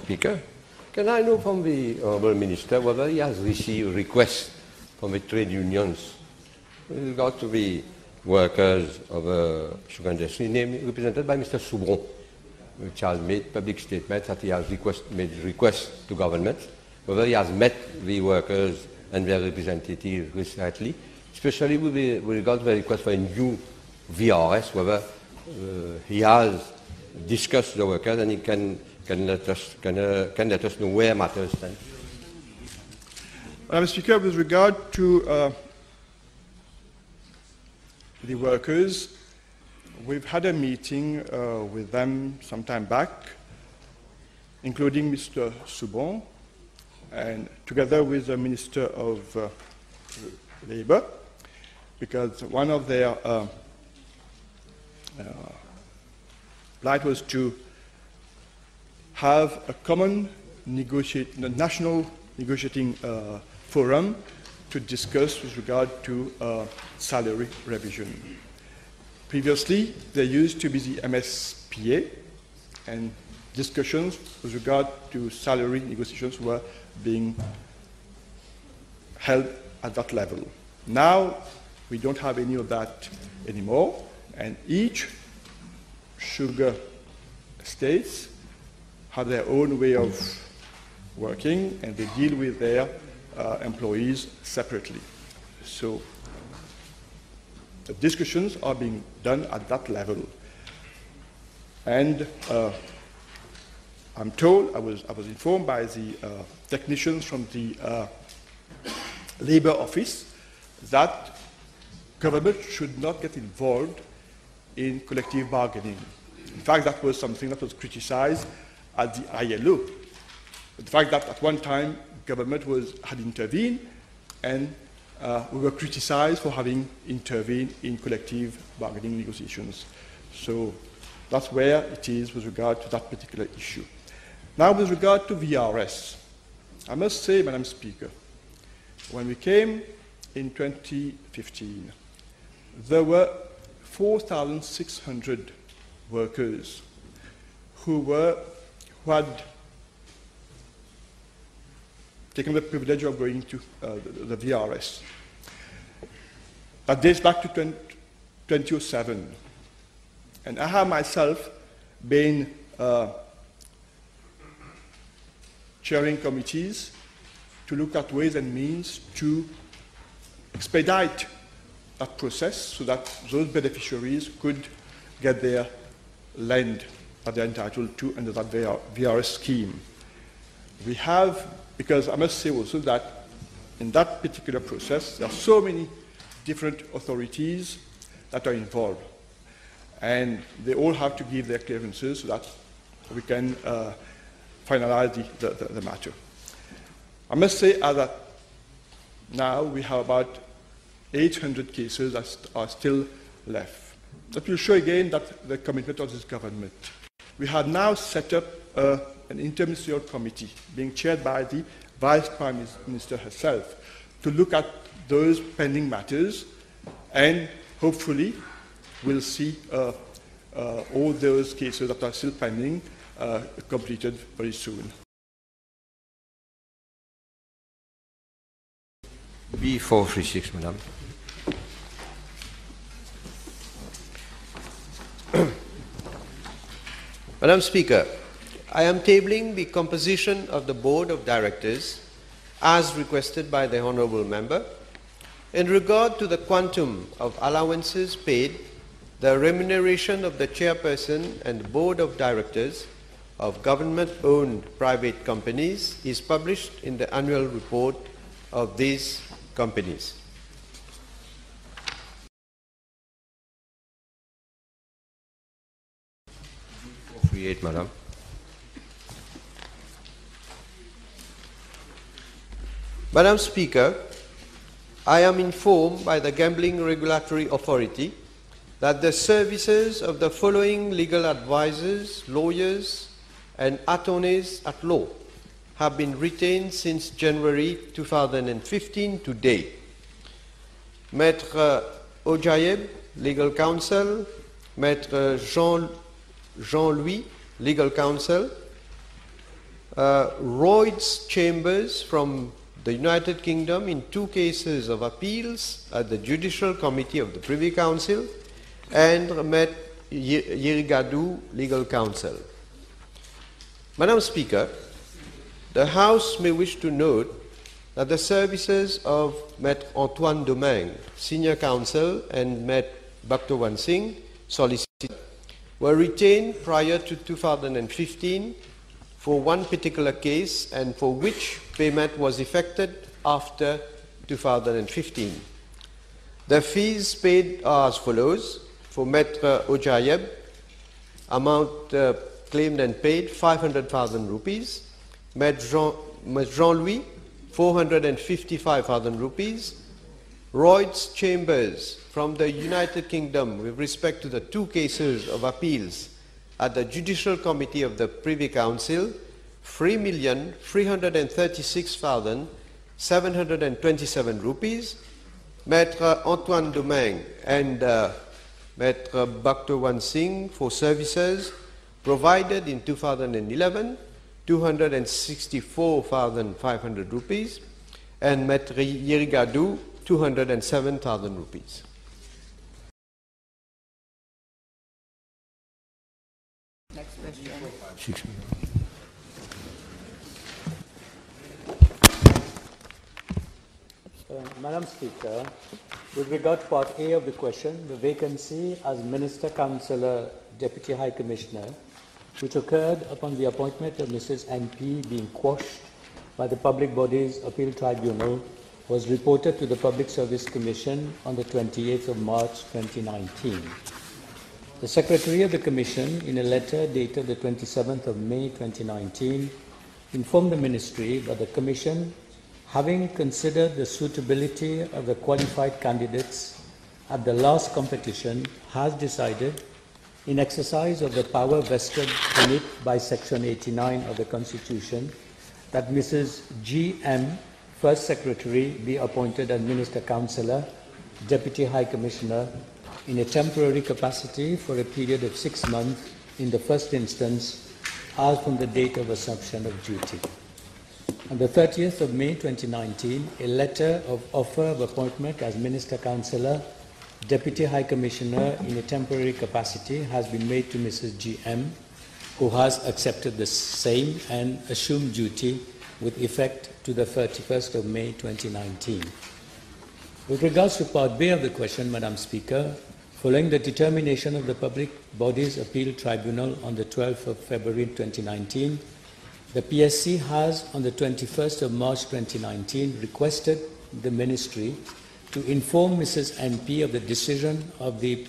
Speaker. Can I know from the Honourable Minister whether he has received requests from the trade unions with regard to the workers of the sugar industry, namely represented by Mr. Soubron, which has made public statements that he has made requests to government, whether he has met the workers and their representatives recently, especially with regard to the request for a new VRS, whether he has discussed the workers and he can let us know where matters stand. Madam Speaker, with regard to the workers, we've had a meeting with them some time back, including Mr. Soubron, and together with the Minister of Labour, because one of their plight was to have a common national negotiating forum to discuss with regard to salary revision. Previously, there used to be the MSPA, and discussions with regard to salary negotiations were being held at that level. Now, we don't have any of that anymore, and each sugar states have their own way of working, and they deal with their employees separately. So the discussions are being done at that level. And I'm told, I was informed by the technicians from the Labour Office that government should not get involved in collective bargaining. In fact, that was something that was criticized at the ILO. The fact that at one time government had intervened, and we were criticized for having intervened in collective bargaining negotiations. So that's where it is with regard to that particular issue. Now, with regard to VRS, I must say, Madam Speaker, when we came in 2015, there were 4,600 workers who had taken the privilege of going to the VRS. That dates back to 2007. And I have myself been chairing committees to look at ways and means to expedite that process so that those beneficiaries could get their land that they're entitled to under that VRS scheme. We have, because I must say also that in that particular process, there are so many different authorities that are involved, and they all have to give their clearances so that we can finalize the matter. I must say that now we have about 800 cases that are still left. That will show again that the commitment of this government. We have now set up an interministerial committee being chaired by the Vice Prime Minister herself to look at those pending matters, and hopefully we'll see all those cases that are still pending completed very soon. B436, Madam. Madam Speaker, I am tabling the composition of the Board of Directors as requested by the Honourable Member. In regard to the quantum of allowances paid, the remuneration of the Chairperson and Board of Directors of government-owned private companies is published in the annual report of these companies. Madam. Madam Speaker, I am informed by the Gambling Regulatory Authority that the services of the following legal advisors, lawyers, and attorneys at law have been retained since January 2015 to date. Maître Ojayeb, Legal Counsel, Maître Jean-Louis, Legal Counsel, Royds Chambers from the United Kingdom in 2 cases of appeals at the Judicial Committee of the Privy Council, and Met Yirigadu Legal Counsel. Madam Speaker, the House may wish to note that the services of Met Antoine Domingue, Senior Counsel, and Met Bhagwan Singh, Solicitor, were retained prior to 2015 for one particular case and for which payment was effected after 2015. The fees paid are as follows. For Maître Ojayeb, amount claimed and paid 500,000 rupees. Maître Jean-Louis, 455,000 rupees. Royds Chambers from the United Kingdom with respect to the 2 cases of appeals at the Judicial Committee of the Privy Council, 3,336,727 rupees. Maître Antoine Domingue and Maître Bhagwan Singh for services provided in 2011, 264,500 rupees, and Maître Yirigadu, 207,000 rupees. Next question. 6 minutes. Madam Speaker, with regard to Part A of the question, the vacancy as Minister Councillor Deputy High Commissioner, which occurred upon the appointment of Mrs. NP being quashed by the Public Bodies Appeal Tribunal, was reported to the Public Service Commission on the 28th of March 2019. The Secretary of the Commission, in a letter dated the 27th of May 2019, informed the Ministry that the Commission, having considered the suitability of the qualified candidates at the last competition, has decided, in exercise of the power vested in it by Section 89 of the Constitution, that Mrs. G.M., First Secretary, be appointed as Minister Councillor, Deputy High Commissioner, in a temporary capacity for a period of 6 months in the first instance, as from the date of assumption of duty. On the 30th of May 2019, a letter of offer of appointment as Minister Councillor, Deputy High Commissioner in a temporary capacity has been made to Mrs. G.M., who has accepted the same and assumed duty with effect to the 31st of May 2019. With regards to Part B of the question, Madam Speaker, following the determination of the Public Bodies Appeal Tribunal on the 12th of February 2019, the PSC has, on the 21st of March 2019, requested the Ministry to inform Mrs. NP of the decision of the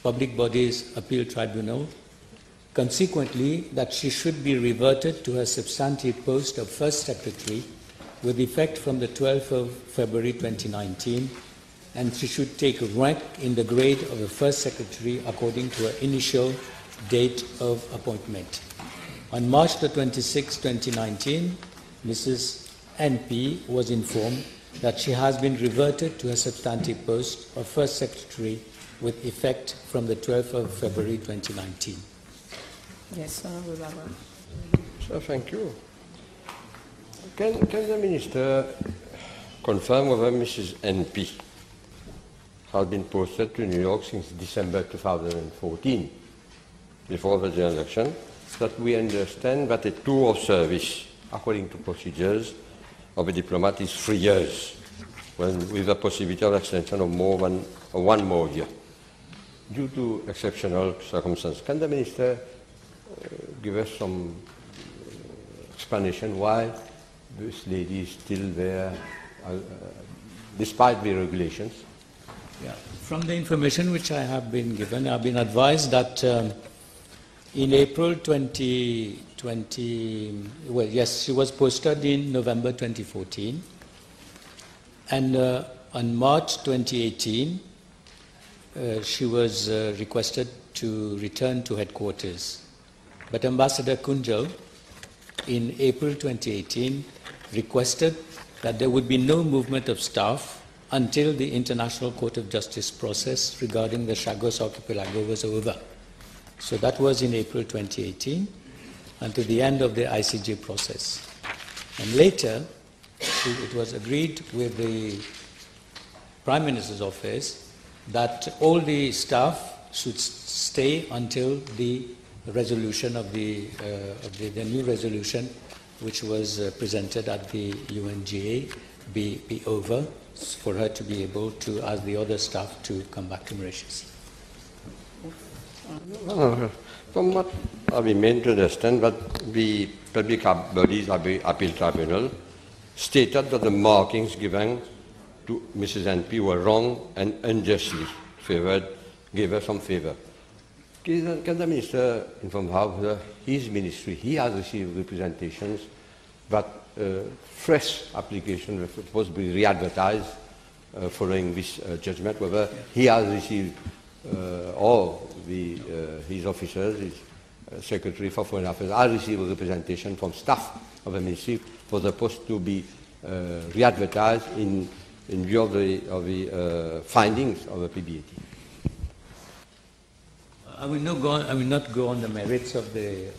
Public Bodies Appeal Tribunal, consequently that she should be reverted to her substantive post of First Secretary with effect from the 12th of February 2019, and she should take rank in the grade of a First Secretary according to her initial date of appointment. On March the 26th, 2019, Mrs. NP was informed that she has been reverted to her substantive post of First Secretary with effect from the 12th of February 2019. Yes, Honorable Bhagwan. So, thank you. Can the Minister confirm whether Mrs. NP has been posted to New York since December 2014, before the general election, that we understand that a tour of service, according to procedures, of a diplomat is 3 years, with a possibility of extension of more than 1 more year. Due to exceptional circumstances, can the Minister give us some explanation why this lady is still there, despite the regulations? Yeah. From the information which I have been given, I have been advised that in April 2020, well, yes, she was posted in November 2014, and on March 2018, she was requested to return to headquarters. But Ambassador Kunjo, in April 2018, requested that there would be no movement of staff until the International Court of Justice process regarding the Chagos Archipelago was over. So that was in April 2018. until the end of the ICJ process. And later, it was agreed with the Prime Minister's office that all the staff should stay until the resolution of the new resolution, which was presented at the UNGA, be over, for her to be able to ask the other staff to come back to Mauritius. From what I've been made to understand, that the public bodies appeal tribunal stated that the markings given to Mrs. NP were wrong and unjustly gave her some favor. Can the minister inform how his ministry, he has received representations that fresh application was supposed to be re-advertised following this judgment, whether he has received or his officers, his Secretary for Foreign Affairs, has received a representation from staff of the ministry for the post to be re-advertised in view of the findings of the PBAT. I will not go on the merits of the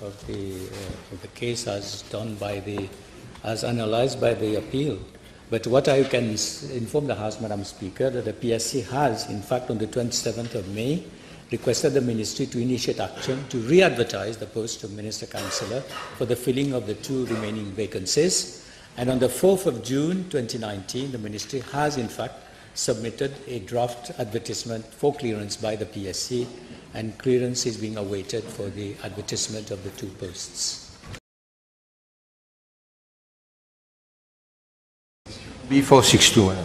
case as done by as analysed by the appeal. But what I can inform the House, Madam Speaker, that the PSC has, in fact, on the 27th of May, requested the Ministry to initiate action to re-advertise the post of Minister Councillor for the filling of the 2 remaining vacancies. And on the 4th of June 2019, the Ministry has, in fact, submitted a draft advertisement for clearance by the PSC, and clearance is being awaited for the advertisement of the 2 posts. B462.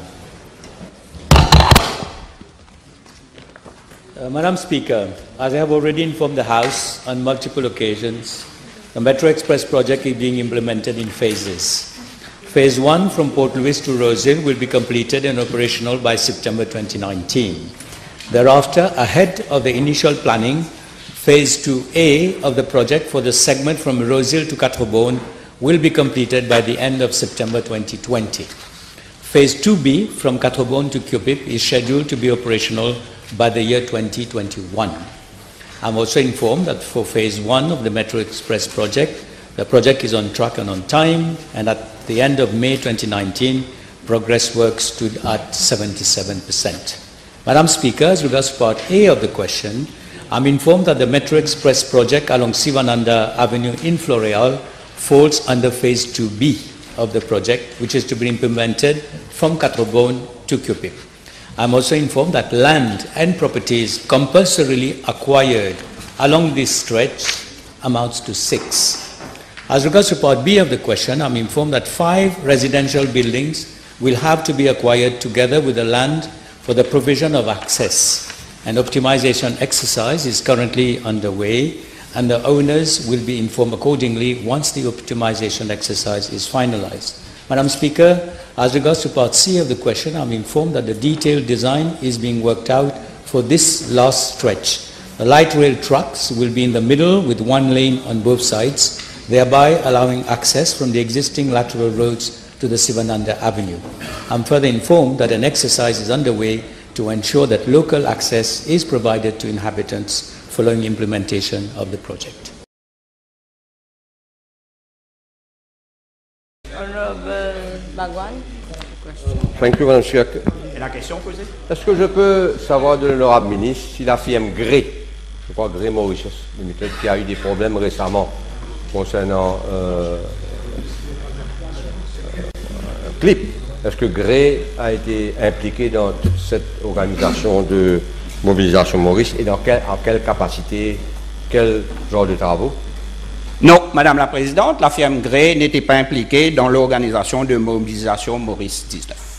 Madam Speaker, as I have already informed the House on multiple occasions, the Metro Express project is being implemented in phases. Phase 1 from Port Louis to Rosehill will be completed and operational by September 2019. Thereafter, ahead of the initial planning, Phase 2A of the project for the segment from Rosehill to Quatre-Beaune will be completed by the end of September 2020. Phase 2B from Quatre-Beaune to Cupip is scheduled to be operational by the year 2021. I'm also informed that for Phase 1 of the Metro Express project, the project is on track and on time, and at the end of May 2019, progress work stood at 77%. Madam Speaker, as regards Part A of the question, I'm informed that the Metro Express project along Sivananda Avenue in Floreal falls under Phase 2B of the project, which is to be implemented from Quatre-Beaune to Cupip. I'm also informed that land and properties compulsorily acquired along this stretch amounts to 6. As regards to Part B of the question, I'm informed that 5 residential buildings will have to be acquired together with the land for the provision of access. An optimization exercise is currently underway, and the owners will be informed accordingly once the optimization exercise is finalized. Madam Speaker, as regards to Part C of the question, I'm informed that the detailed design is being worked out for this last stretch. The light rail trucks will be in the middle with 1 lane on both sides, thereby allowing access from the existing lateral roads to the Sivananda Avenue. I'm further informed that an exercise is underway to ensure that local access is provided to inhabitants following implementation of the project. Honorable Bhagwan. Thank you, Madam Speaker. Et la question posée? Est-ce que je peux savoir de l'honorable ministre si la firme Grey, je crois Grey Mauritius Limited, qui a eu des problèmes récemment concernant Clip, est-ce que Grey a été impliqué dans toute cette organisation de mobilisation Maurice et en quelle capacité, quel genre de travaux? Non, Madame la Présidente, la firme Grey n'était pas impliquée dans l'organisation de mobilisation Maurice 19.